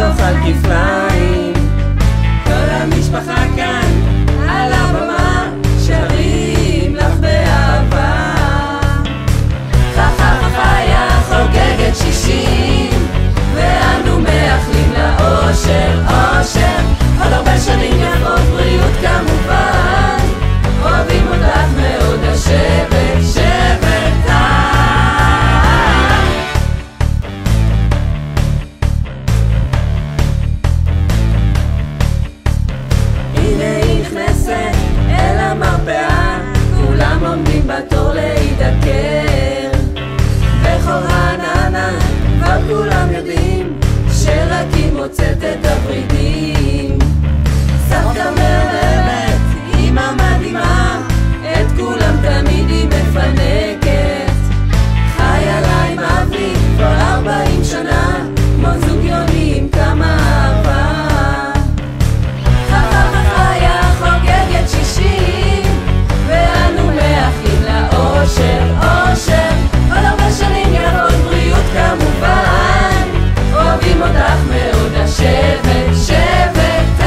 לחתוך על כפליים. כל המשפחה כאן על הבמה שרים לך באהבה. חיה חוגגת 60 ואנו מאחלים לה אושר, אושר, עוד הרבה שנים יפות, בריאות כמובן, אוהבים אותך מאוד השבט, שבט הנה היא נכנסת אל המרפאה, כולם עומדים בתור להידקר. בחור רעננה כבר כולם יודעים שרק היא מוצאת את הורידים. סבתא מהממת, אמא מדהימה, את כולם תמיד היא מפנקת. חיה לה עם אבי כבר 40 שנה, כמו זוג יוני עם כמה אהבה. חיה חוגגת 60 ואנו מאחלים לה אושר, אושר, עוד הרבה שנים יפות, בריאות כמובן, אוהבים אותך מאוד השבט, שבט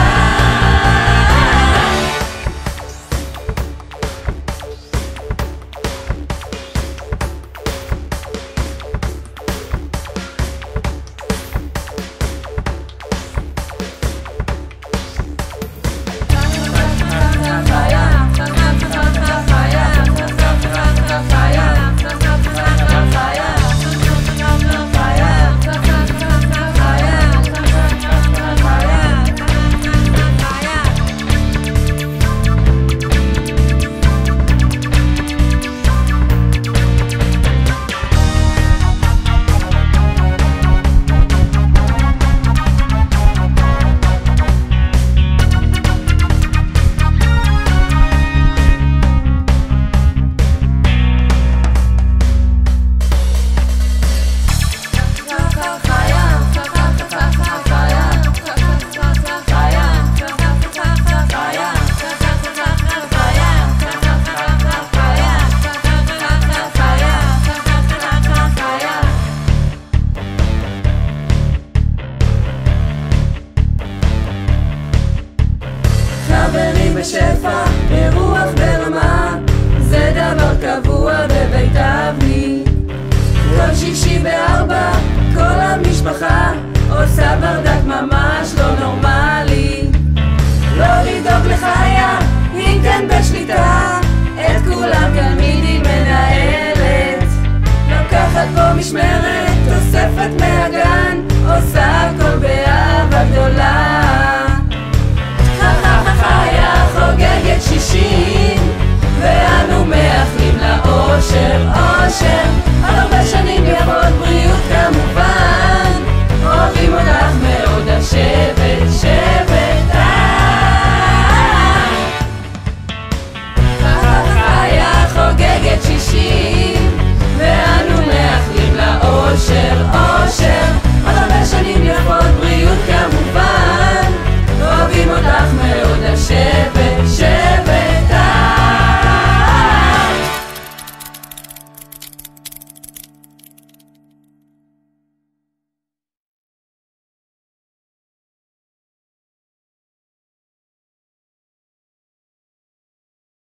חברים בשפע, אירוח ברמה, זה דבר קבוע בבית אבני. כל שישי ב4, כל המשפחה